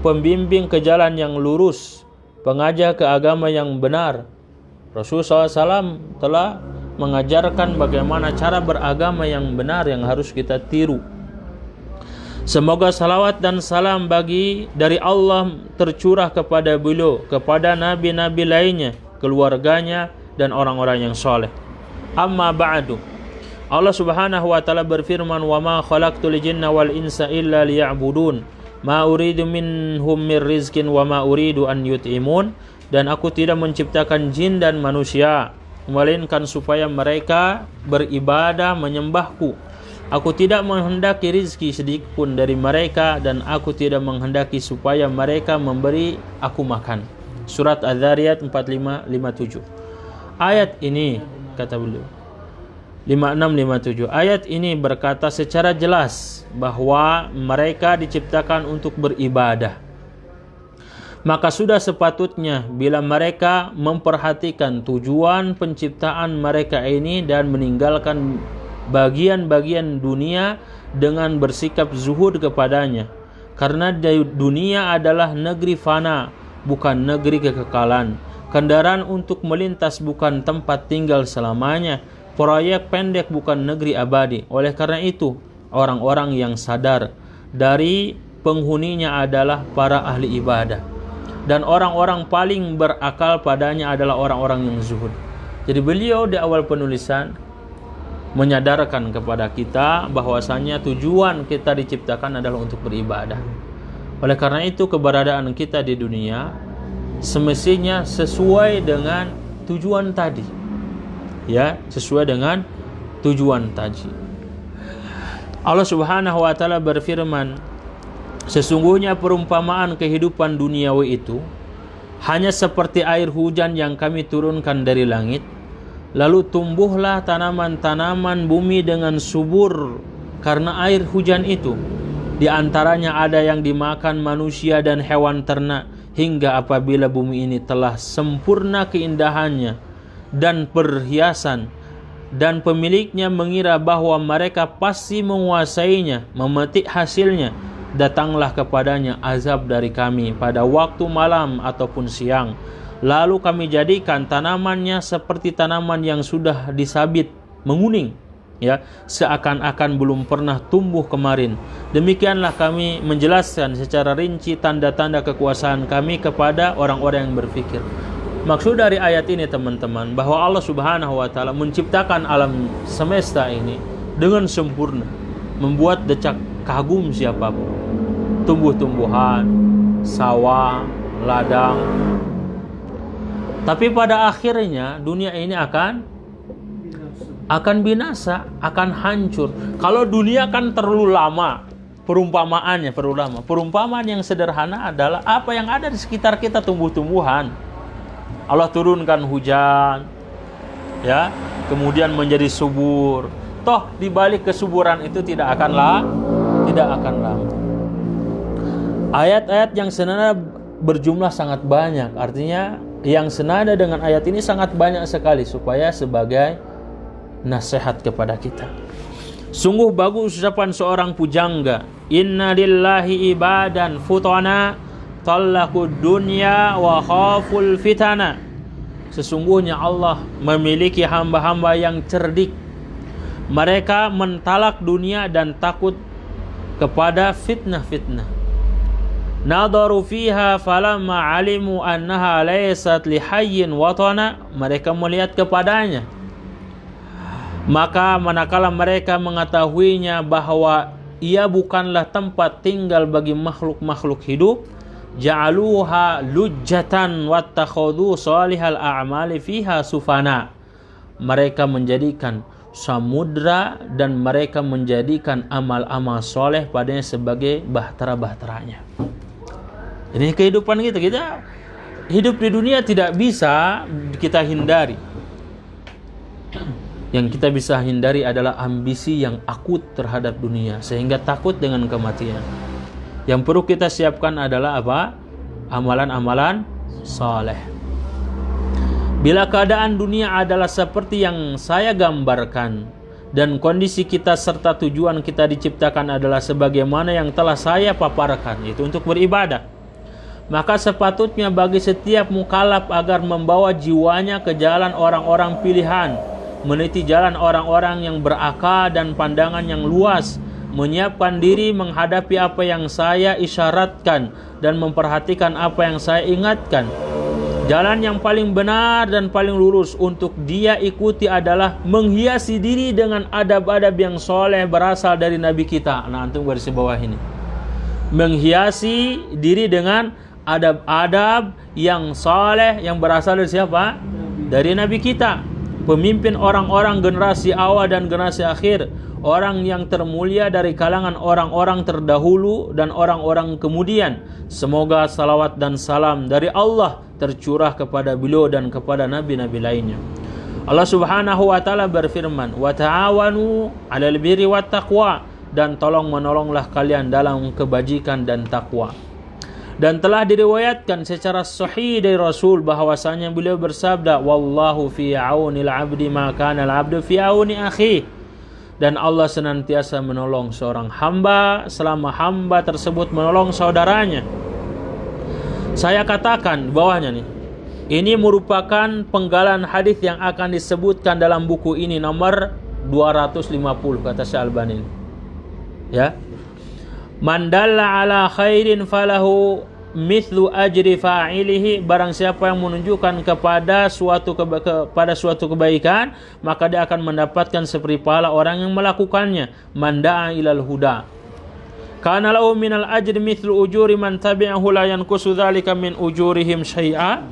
pembimbing ke jalan yang lurus, pengajak ke agama yang benar. Rasulullah SAW telah mengajarkan bagaimana cara beragama yang benar yang harus kita tiru. Semoga salawat dan salam dari Allah tercurah kepada beliau, kepada nabi-nabi lainnya, keluarganya dan orang-orang yang soleh. Amma ba'du. Allah Subhanahu wa taala berfirman, "Wa ma khalaqtul jinna wal insa illa liya'budun, ma uridu minhum mir rizqin wa ma uridu an yut'imun." Dan aku tidak menciptakan jin dan manusia melainkan supaya mereka beribadah menyembahku. Aku tidak menghendaki rizki sedikit pun dari mereka, dan aku tidak menghendaki supaya mereka memberi aku makan. Surat Az-Zariyat 45-57. Ayat ini, kata beliau, 56-57. Ayat ini berkata secara jelas bahwa mereka diciptakan untuk beribadah. Maka sudah sepatutnya bila mereka memperhatikan tujuan penciptaan mereka ini dan meninggalkan bagian-bagian dunia dengan bersikap zuhud kepadanya. Karena dunia adalah negeri fana, bukan negeri kekekalan. Kendaraan untuk melintas bukan tempat tinggal selamanya. Proyek pendek bukan negeri abadi. Oleh karena itu, orang-orang yang sadar dari penghuninya adalah para ahli ibadah. Dan orang-orang paling berakal padanya adalah orang-orang yang zuhud. Jadi beliau di awal penulisan menyadarkan kepada kita bahwasanya tujuan kita diciptakan adalah untuk beribadah. Oleh karena itu keberadaan kita di dunia semestinya sesuai dengan tujuan tadi. Ya, sesuai dengan tujuan tadi. Allah Subhanahu wa taala berfirman, sesungguhnya perumpamaan kehidupan duniawi itu hanya seperti air hujan yang kami turunkan dari langit, lalu tumbuhlah tanaman-tanaman bumi dengan subur karena air hujan itu. Di antaranya ada yang dimakan manusia dan hewan ternak, hingga apabila bumi ini telah sempurna keindahannya dan perhiasan, dan pemiliknya mengira bahwa mereka pasti menguasainya, memetik hasilnya, datanglah kepadanya azab dari kami pada waktu malam ataupun siang. Lalu kami jadikan tanamannya seperti tanaman yang sudah disabit, menguning, ya, seakan-akan belum pernah tumbuh kemarin. Demikianlah kami menjelaskan secara rinci tanda-tanda kekuasaan kami kepada orang-orang yang berfikir. Maksud dari ayat ini teman-teman, bahwa Allah Subhanahu wa taala menciptakan alam semesta ini dengan sempurna, membuat decak kagum siapapun. Tumbuh-tumbuhan, sawah, ladang. Tapi pada akhirnya dunia ini akan binasa, akan hancur. Kalau dunia kan terlalu lama, perumpamaannya terlalu lama. Perumpamaan yang sederhana adalah apa yang ada di sekitar kita, tumbuh-tumbuhan. Allah turunkan hujan, ya, kemudian menjadi subur. Toh di balik kesuburan itu tidak akan lama. Ayat-ayat yang senada berjumlah sangat banyak. Artinya yang senada dengan ayat ini sangat banyak sekali, supaya sebagai nasihat kepada kita. Sungguh bagus ucapan seorang pujangga, inna lillahi ibadan futana talaqud dunya wa khaful fitana. Sesungguhnya Allah memiliki hamba-hamba yang cerdik. Mereka mentalak dunia dan takut kepada fitnah-fitnah. Nadaru fiha falamma alimu annaha laysat lihayyin watana. Mereka melihat kepadanya, maka manakala mereka mengetahuinya bahwa ia bukanlah tempat tinggal bagi makhluk-makhluk hidup, ja'aluha lujjatan wattakhadhu salihal a'mali fiha sufana. Mereka menjadikan samudra dan mereka menjadikan amal-amal soleh padanya sebagai bahtera-bahteranya. Ini kehidupan kita. Kita hidup di dunia tidak bisa kita hindari. Yang kita bisa hindari adalah ambisi yang akut terhadap dunia, sehingga takut dengan kematian. Yang perlu kita siapkan adalah apa? Amalan-amalan saleh. Bila keadaan dunia adalah seperti yang saya gambarkan, dan kondisi kita serta tujuan kita diciptakan adalah sebagaimana yang telah saya paparkan, yaitu untuk beribadah, maka sepatutnya bagi setiap mukallaf agar membawa jiwanya ke jalan orang-orang pilihan, meniti jalan orang-orang yang berakal dan pandangan yang luas, menyiapkan diri menghadapi apa yang saya isyaratkan dan memperhatikan apa yang saya ingatkan. Jalan yang paling benar dan paling lurus untuk dia ikuti adalah menghiasi diri dengan adab-adab yang soleh berasal dari Nabi kita. Nah, antum garis bawah ini. Menghiasi diri dengan adab-adab yang soleh yang berasal dari siapa? Dari Nabi kita. Pemimpin orang-orang generasi awal dan generasi akhir, orang yang termulia dari kalangan orang-orang terdahulu dan orang-orang kemudian. Semoga salawat dan salam dari Allah tercurah kepada beliau dan kepada nabi-nabi lainnya. Allah Subhanahu wa taala berfirman, "Wa ta'awanu 'alal birri wat taqwa," dan tolong menolonglah kalian dalam kebajikan dan takwa. Dan telah diriwayatkan secara sahih dari Rasul bahwasanya beliau bersabda, "Wallahu fi aunil 'abdi ma kana al-'abdu fi auni akhi." Dan Allah senantiasa menolong seorang hamba selama hamba tersebut menolong saudaranya. Saya katakan bawahnya nih, ini merupakan penggalan hadis yang akan disebutkan dalam buku ini nomor 250 kata Syekh Albani. Ya. Man dalla ala khairin falahu mithlu ajri fa'ilihi. Barang siapa yang menunjukkan kepada suatu kebaikan, maka dia akan mendapatkan seperti pahala orang yang melakukannya. Man da'a ilal huda. kana lahu minal ajri mithlu ujuri man tabi'ahu la yanqusu dzalika min ujurihim syai'a.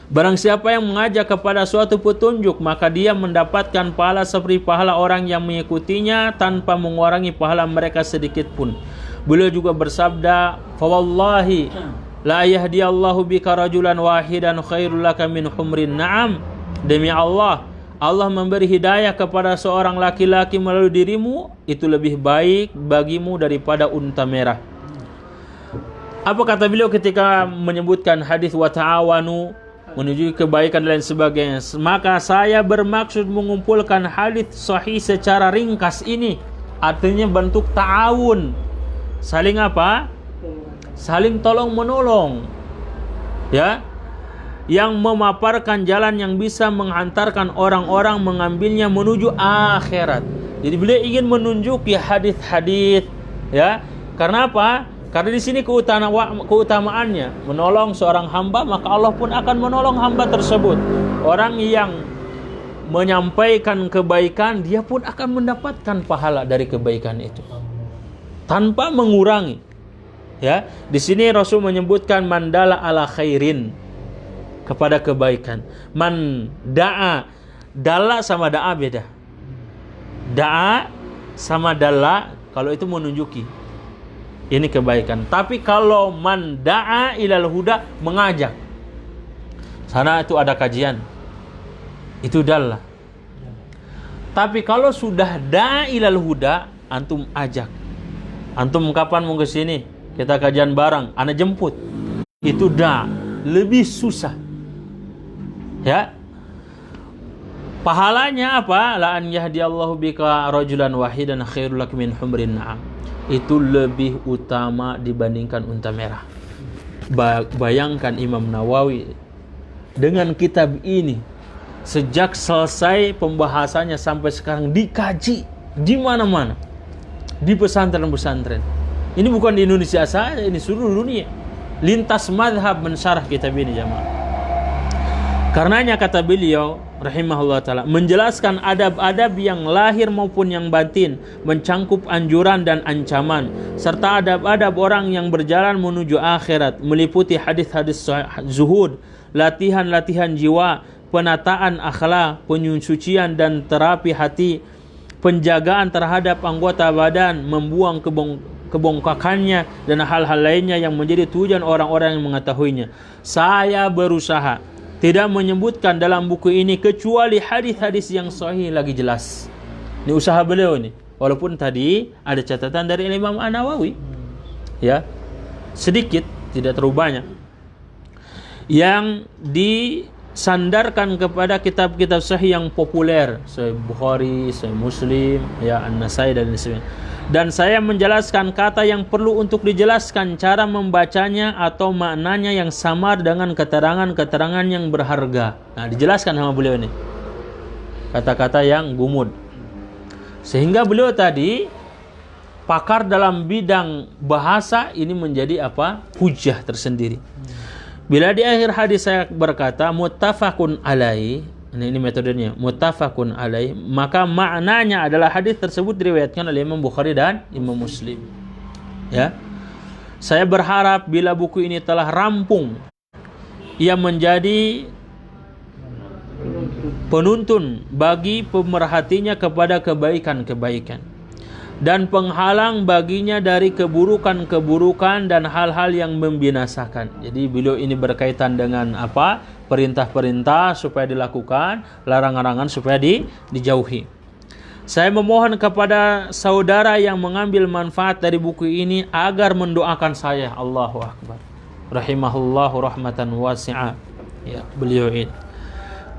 Barang siapa yang mengajak kepada suatu petunjuk, maka dia mendapatkan pahala seperti pahala orang yang mengikutinya tanpa mengurangi pahala mereka sedikit pun. Beliau juga bersabda, "Fa wallahi la yahdiyallahu bika rajulan wahidan khairul laka min humrin na'am." Demi Allah, Allah memberi hidayah kepada seorang laki-laki melalui dirimu, itu lebih baik bagimu daripada unta merah. Apa kata beliau ketika menyebutkan hadis wa ta'awanu, menuju kebaikan dan lain sebagainya? Maka saya bermaksud mengumpulkan hadis sahih secara ringkas ini. Artinya bentuk ta'awun. Saling apa? Saling tolong menolong. Ya. Yang memaparkan jalan yang bisa menghantarkan orang-orang mengambilnya menuju akhirat. Jadi beliau ingin menunjuki hadis-hadis, ya. Karena apa? Karena di sini keutamaannya menolong seorang hamba, maka Allah pun akan menolong hamba tersebut. Orang yang menyampaikan kebaikan, dia pun akan mendapatkan pahala dari kebaikan itu tanpa mengurangi. Ya, di sini Rasul menyebutkan mandala ala khairin, kepada kebaikan. Man da'a, dalla sama da'a beda. Da'a sama dalla kalau itu menunjuki ini kebaikan. Tapi kalau man da'a ilal huda, mengajak. Sana itu ada kajian, itu dalla. Tapi kalau sudah da'a ilal huda, antum ajak. Antum kapan mau ke sini? Kita kajian bareng, ana jemput. Itu da', lebih susah. Ya. Pahalanya apa? La an yahdiyallahu bika rajulan wahidan khairul lak min humrin na'am. Itu lebih utama dibandingkan unta merah. Bayangkan Imam Nawawi dengan kitab ini sejak selesai pembahasannya sampai sekarang dikaji di mana-mana. Di pesantren-pesantren. Ini bukan di Indonesia saja, ini seluruh dunia. Lintas mazhab mensyarah kitab ini, jamaah. Karenanya kata beliau rahimahullah ta'ala, menjelaskan adab-adab yang lahir maupun yang batin, mencangkup anjuran dan ancaman, serta adab-adab orang yang berjalan menuju akhirat, meliputi hadis-hadis zuhud, latihan-latihan jiwa, penataan akhlak, penyucian dan terapi hati, penjagaan terhadap anggota badan, membuang kebongkakannya, dan hal-hal lainnya yang menjadi tujuan orang-orang yang mengetahuinya. Saya berusaha tidak menyebutkan dalam buku ini kecuali hadis-hadis yang sahih lagi jelas. Ini usaha beliau ini. Walaupun tadi ada catatan dari Imam An-Nawawi. Ya. Sedikit, tidak terlalu banyak. Yang disandarkan kepada kitab-kitab sahih yang populer, Sahih Bukhari, Sahih Muslim, ya, An-Nasai dan sebagainya. Dan saya menjelaskan kata yang perlu untuk dijelaskan, cara membacanya atau maknanya yang samar dengan keterangan-keterangan yang berharga. Nah, dijelaskan sama beliau ini. Kata-kata yang gumud. Sehingga beliau tadi pakar dalam bidang bahasa ini menjadi apa? Hujah tersendiri. Bila di akhir hadis saya berkata muttafaqun alaihi, ini metodenya, muttafaqun alaih, maka maknanya adalah hadis tersebut diriwayatkan oleh Imam Bukhari dan Imam Muslim. Ya. Saya berharap bila buku ini telah rampung, ia menjadi penuntun bagi pemerhatinya kepada kebaikan-kebaikan dan penghalang baginya dari keburukan-keburukan dan hal-hal yang membinasakan. Jadi beliau ini berkaitan dengan apa? Perintah-perintah supaya dilakukan, larangan-larangan supaya dijauhi. Saya memohon kepada saudara yang mengambil manfaat dari buku ini agar mendoakan saya. Allahu Akbar. Rahimahullahu rahmatan wasi'ah. Ya, beliau ini.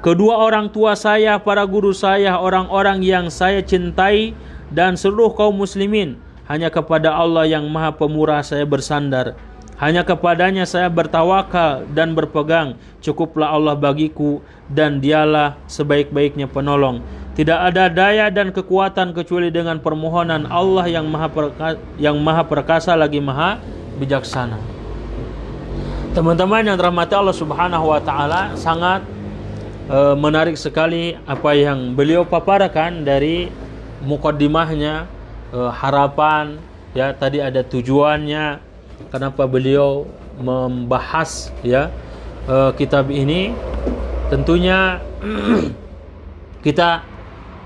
Kedua orang tua saya, para guru saya, orang-orang yang saya cintai dan seluruh kaum muslimin, hanya kepada Allah yang Maha Pemurah saya bersandar. Hanya kepadanya saya bertawakal dan berpegang. Cukuplah Allah bagiku dan dialah sebaik-baiknya penolong. Tidak ada daya dan kekuatan kecuali dengan permohonan Allah yang maha perkasa lagi maha bijaksana. Teman-teman yang dirahmati Allah Subhanahu wa taala, sangat menarik sekali apa yang beliau paparkan dari mukaddimahnya, harapan, ya tadi ada tujuannya kenapa beliau membahas ya kitab ini. Tentunya kita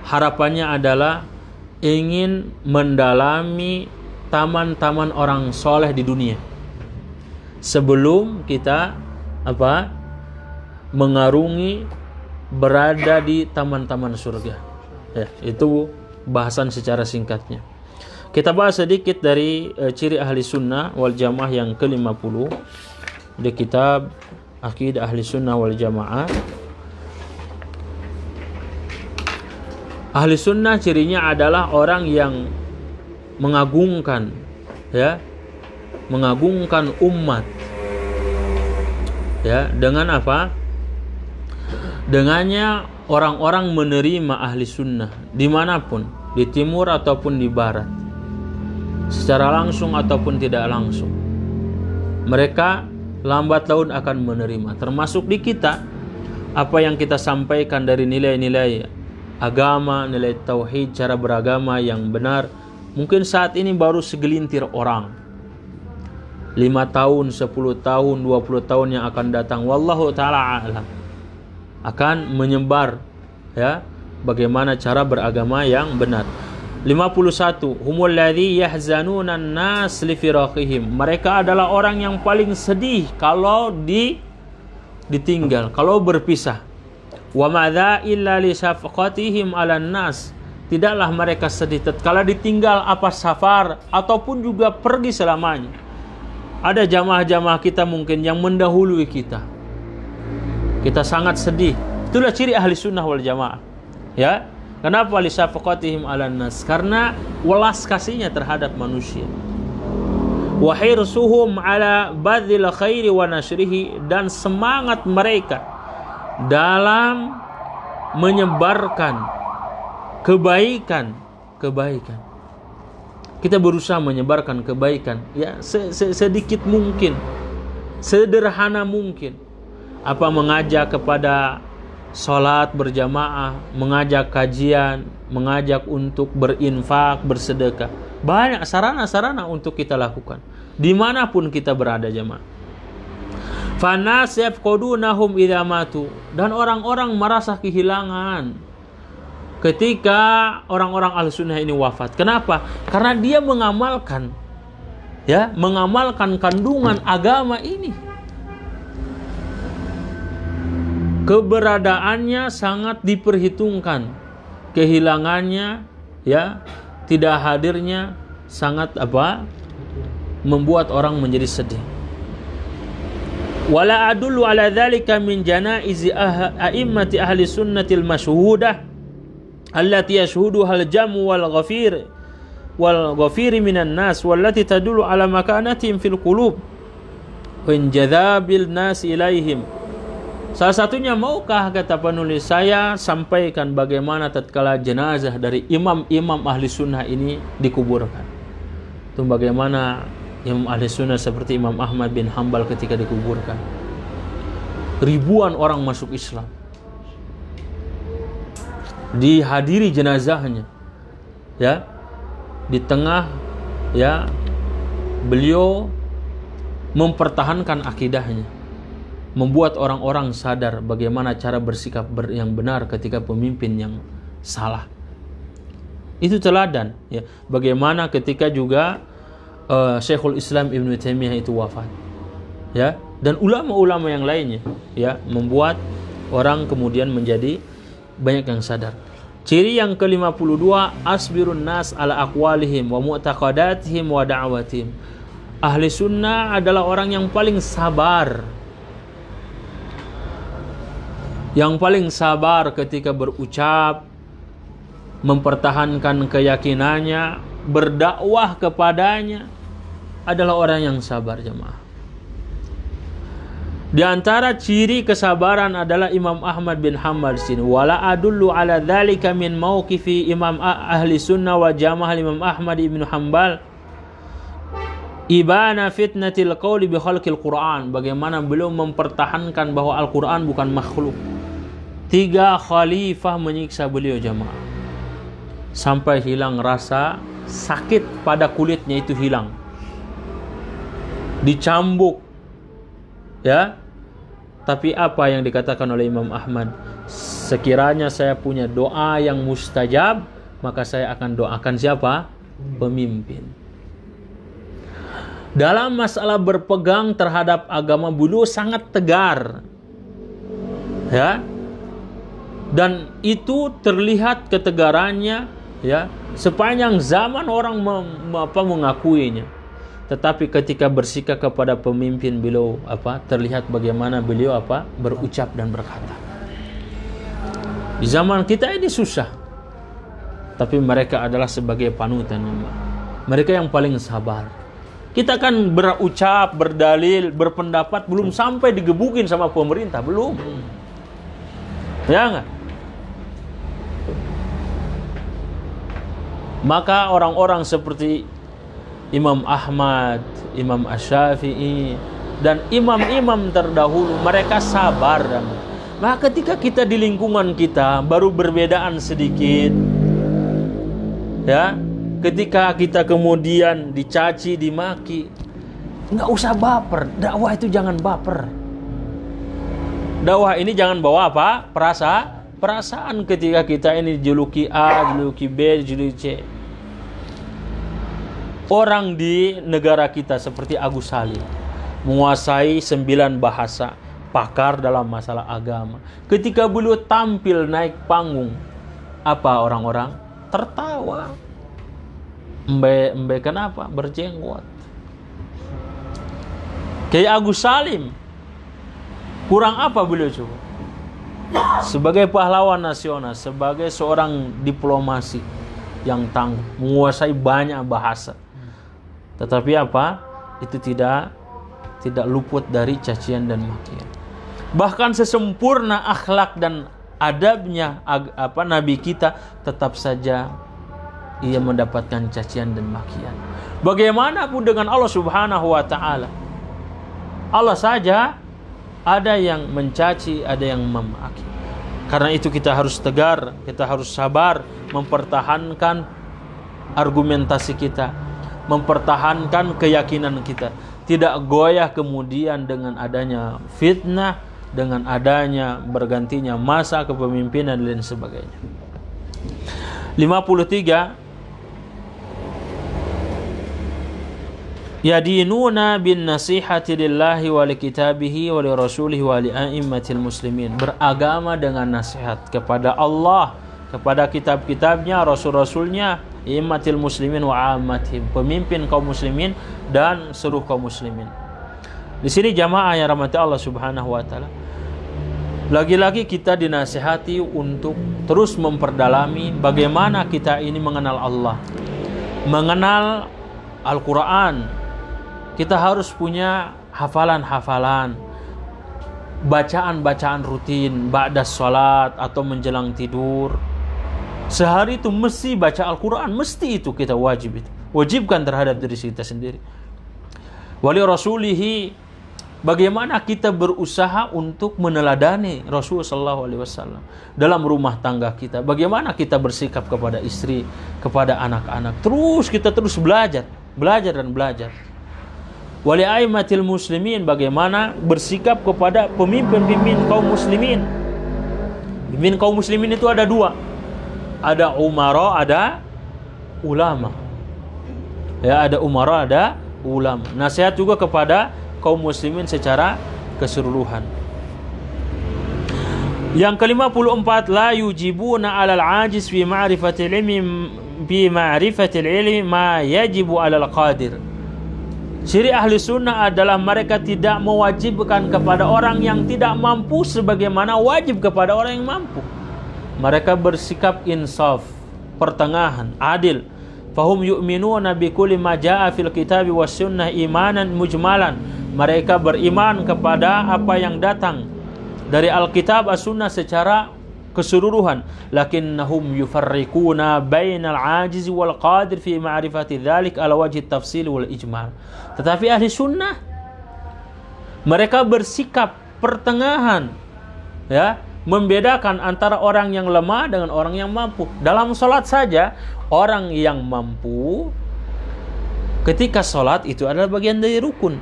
harapannya adalah ingin mendalami taman-taman orang soleh di dunia sebelum kita mengarungi berada di taman-taman surga. Ya, itu bahasan secara singkatnya. Kita bahas sedikit dari ciri ahli sunnah wal jamaah yang ke-50 di kitab Aqidah Ahli Sunnah wal Jamaah. Ahli sunnah cirinya adalah orang yang mengagungkan umat ya, dengan apa? Dengannya orang-orang menerima ahli sunnah dimanapun, di timur ataupun di barat, secara langsung ataupun tidak langsung. Mereka lambat laun akan menerima, termasuk di kita apa yang kita sampaikan dari nilai-nilai agama, nilai tauhid, cara beragama yang benar. Mungkin saat ini baru segelintir orang, 5 tahun, 10 tahun, 20 tahun yang akan datang, wallahu ta'ala a'lam, akan menyebar ya bagaimana cara beragama yang benar. 51, humul ladzi yahzanuna an-nas li firaqihim. Mereka adalah orang yang paling sedih kalau ditinggal, kalau berpisah. Wa madza illa li syafaqatihim 'alan nas. Tidaklah mereka sedih tatkala ditinggal apa safar ataupun juga pergi selamanya. Ada jamaah-jamaah kita mungkin yang mendahului kita. Kita sangat sedih. Itulah ciri ahli sunnah wal jamaah. Ya. Kenapa li syafaqatihim 'alan nas? Karena welas kasihnya terhadap manusia. Wa hirsuhum 'ala badhil khairi wa nashrihi, dan semangat mereka dalam menyebarkan kebaikan. Kita berusaha menyebarkan kebaikan ya sedikit mungkin, sederhana mungkin. Mengajak kepada salat berjamaah, mengajak kajian, mengajak untuk berinfak, bersedekah. Banyak sarana-sarana untuk kita lakukan dimanapun kita berada jamaah. Fanas yafqudunahum idza matu, dan orang-orang merasa kehilangan ketika orang-orang Ahlussunnah ini wafat. Kenapa? Karena dia mengamalkan kandungan agama ini. Keberadaannya sangat diperhitungkan, kehilangannya tidak hadirnya sangat membuat orang menjadi sedih. Wala adullu ala dzalika min janaizi a'immati ahli sunnatil masyhudah allati yashhuduha al-jamu wal ghafir minan nas wallati tadullu ala makanatihim fil qulub wa injadhabil nas ilaihim. Salah satunya, maukah kata penulis saya sampaikan bagaimana tatkala jenazah dari imam-imam ahli sunnah ini dikuburkan. Itu bagaimana imam ahli sunnah seperti Imam Ahmad bin Hanbal ketika dikuburkan. Ribuan orang masuk Islam, dihadiri jenazahnya ya, di tengah beliau mempertahankan akidahnya, membuat orang-orang sadar bagaimana cara bersikap yang benar ketika pemimpin yang salah. Itu teladan ya. Bagaimana ketika juga Syekhul Islam Ibnu Taimiyah itu wafat ya, dan ulama-ulama yang lainnya ya, membuat orang kemudian menjadi banyak yang sadar. Ciri yang ke-52, asbirun nas ala aqwalihim wa mu'taqadatihim wa da'watihim. Ahli sunnah adalah orang yang paling sabar, ketika berucap, mempertahankan keyakinannya, berdakwah kepadanya, adalah orang yang sabar jemaah. Di antara ciri kesabaran adalah Imam Ahmad bin Hanbal sini. Wala adullu ala dzalika min mauqifi Imam ahli sunnah wa jamaah Imam Ahmad bin Hanbal ibana fitnatil qawli bi khalqil Quran. Bagaimana beliau mempertahankan bahwa Al-Quran bukan makhluk. 3 khalifah menyiksa beliau jamaah, sampai hilang rasa sakit pada kulitnya itu hilang. Dicambuk, ya. Tapi apa yang dikatakan oleh Imam Ahmad? Sekiranya saya punya doa yang mustajab, maka saya akan doakan siapa? Pemimpin. Dalam masalah berpegang terhadap agama, beliau sangat tegar, ya. Dan itu terlihat ketegarannya, ya, sepanjang zaman orang mengakuinya. Tetapi ketika bersikap kepada pemimpin, beliau terlihat bagaimana beliau berucap dan berkata. Di zaman kita ini susah, tapi mereka adalah sebagai panutan. Mereka yang paling sabar. Kita kan berucap, berdalil, berpendapat, belum sampai digebukin sama pemerintah, belum. Ya enggak? Maka orang-orang seperti Imam Ahmad, Imam Asy-Syafi'i, dan imam-imam terdahulu, mereka sabar. Maka ketika kita di lingkungan kita baru berbedaan sedikit, ya, ketika kita kemudian dicaci, dimaki, nggak usah baper. Dakwah itu jangan baper. Dakwah ini jangan bawa perasaan ketika kita ini dijuluki A, dijuluki B, dijuluki C. Orang di negara kita seperti Agus Salim menguasai 9 bahasa, pakar dalam masalah agama. Ketika beliau tampil naik panggung, apa orang-orang? Tertawa. Embe kenapa? Berjenggot. Kayak Agus Salim, kurang apa beliau coba? Sebagai pahlawan nasional, sebagai seorang diplomasi yang tangguh, menguasai banyak bahasa. Tetapi itu tidak luput dari cacian dan makian. Bahkan sesempurna akhlak dan adabnya nabi kita, tetap saja ia mendapatkan cacian dan makian. Bagaimanapun dengan Allah Subhanahu wa taala, Allah saja ada yang mencaci, ada yang memaki. Karena itu kita harus tegar, kita harus sabar mempertahankan argumentasi kita, mempertahankan keyakinan kita, tidak goyah kemudian dengan adanya fitnah, dengan adanya bergantinya masa kepemimpinan dan lain sebagainya. 53, yadinuna bin nasihati lillahi wa li kitabihi wa li rasulihi wa li a'immatil muslimin. Beragama dengan nasihat kepada Allah, kepada kitab-kitabnya, rasul-rasulnya, immatil muslimin wa ammatihim, pemimpin kaum muslimin dan seluruh kaum muslimin. Di sini jamaah yang rahmati Allah Subhanahu wa taala, lagi-lagi kita dinasihati untuk terus memperdalami bagaimana kita ini mengenal Allah, mengenal Al-Qur'an. Kita harus punya hafalan-hafalan, bacaan-bacaan rutin ba'da salat atau menjelang tidur. Sehari itu mesti baca Al-Quran, mesti itu kita wajibkan terhadap diri kita sendiri. Wali rasulihi, bagaimana kita berusaha untuk meneladani Rasul sallallahu alaihi wasallam dalam rumah tangga kita, bagaimana kita bersikap kepada istri, kepada anak-anak. Kita terus belajar dan belajar. Wali a'immatil muslimin, bagaimana bersikap kepada pemimpin kaum muslimin. Pemimpin kaum muslimin itu ada 2. Ada umara, ada ulama. Ya, ada umara, ada ulama. Nasihat juga kepada kaum muslimin secara keseluruhan. Yang ke-54, la yujibuna 'alal 'ajiz fi ma'rifatil ilmi ma yajibu 'alal qadir. Ciri ahli sunnah adalah mereka tidak mewajibkan kepada orang yang tidak mampu sebagaimana wajib kepada orang yang mampu. Mereka bersikap insaf, pertengahan, adil. Fahum yu'minuna bi kulli ma jaa fil kitabi was sunnah imanan mujmalan. Mereka beriman kepada apa yang datang dari Alkitab as-Sunnah secara keseluruhan. Lakinnahum yufarriquna bainal ajiz wal qadir fi ma'rifati dzalik ala wajhi tafsil wal ijmal. Tetapi ahli sunnah mereka bersikap pertengahan, ya, membedakan antara orang yang lemah dengan orang yang mampu. Dalam sholat saja, orang yang mampu ketika sholat itu adalah bagian dari rukun.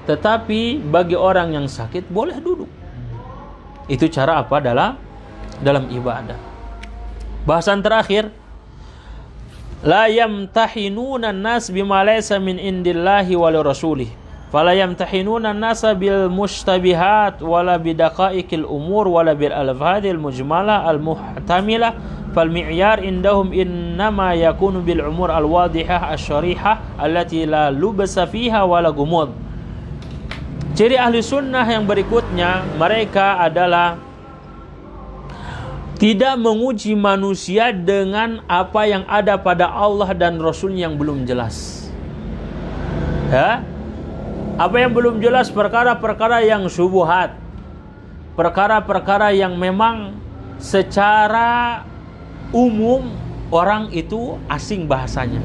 Tetapi bagi orang yang sakit boleh duduk. Itu cara apa dalam ibadah. Bahasan terakhir, la yamtahinuna an-nas bima laysa min indillahi wa rasulih. Fala yamtahinuna an-nasa bil mushtabihat wala bidaqaiqil umur wala bil alfadhil mujmalah al muhtamila fal mi'yar indahum innama yakunu bil umur al wadihah asy-syarihah allati la lubsa fiha wala gumud. Ciri ahli sunnah yang berikutnya, mereka adalah tidak menguji manusia dengan apa yang ada pada Allah dan Rasul yang belum jelas. Ya? Apa yang belum jelas? Perkara-perkara yang syubhat, perkara-perkara yang memang secara umum orang itu asing bahasanya.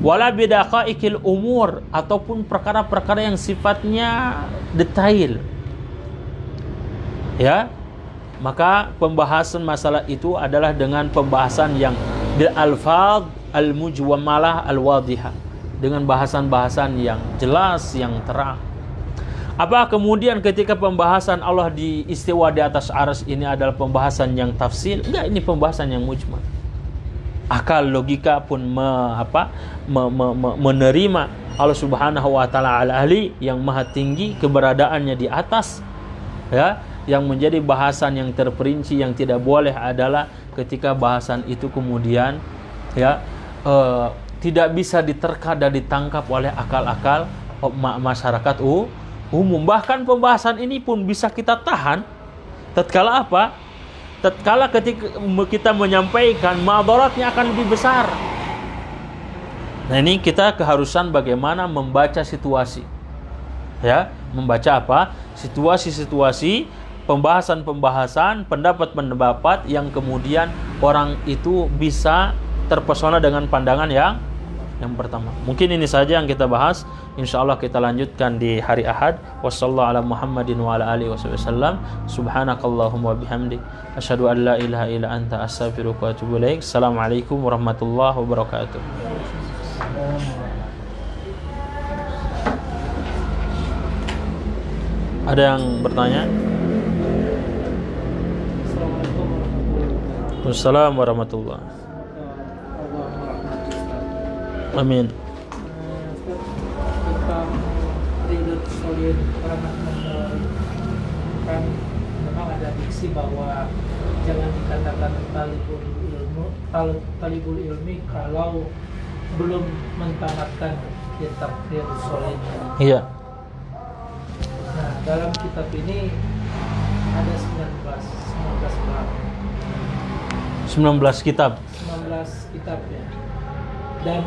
Wala bidaqaiqil umur, ataupun perkara-perkara yang sifatnya detail. Ya, maka pembahasan masalah itu adalah dengan pembahasan yang bil alfaz al mujwamalah al wadihah, dengan bahasan-bahasan yang jelas, yang terang. Apa kemudian ketika pembahasan Allah di istiwa di atas arsy ini adalah pembahasan yang tafsil? Enggak, ini pembahasan yang mujmal. Akal logika pun menerima Allah Subhanahu wa taala al-ahli yang maha tinggi, keberadaannya di atas, ya. Yang menjadi bahasan yang terperinci yang tidak boleh adalah ketika bahasan itu kemudian ya tidak bisa diterka dan ditangkap oleh akal-akal masyarakat umum. Bahkan pembahasan ini pun bisa kita tahan tatkala apa? Tatkala ketika kita menyampaikan, madaratnya akan lebih besar. Nah, ini kita keharusan bagaimana membaca situasi. Ya, membaca apa? Situasi-situasi, pembahasan-pembahasan, pendapat-pendapat yang kemudian orang itu bisa terpesona dengan pandangan yang pertama. Mungkin ini saja yang kita bahas. Insyaallah kita lanjutkan di hari Ahad. Wassallallahu ala Muhammadin wa ala alihi wasallam. Subhanakallahumma bihamdik asyhadu an la ilaha illa anta astaghfiruka wa atubu ilaik. Assalamualaikum warahmatullahi wabarakatuh. Ada yang bertanya? Assalamualaikum warahmatullahi wabarakatuh. Amin. Tentang ridut solid kan memang ada diksi bahwa jangan dikatakan talibul ilmi kalau belum mentamatkan kitab ridut solid. Iya. Nah, dalam kitab ini ada 19 bab. 19 kitab. 19 kitab ya. Dan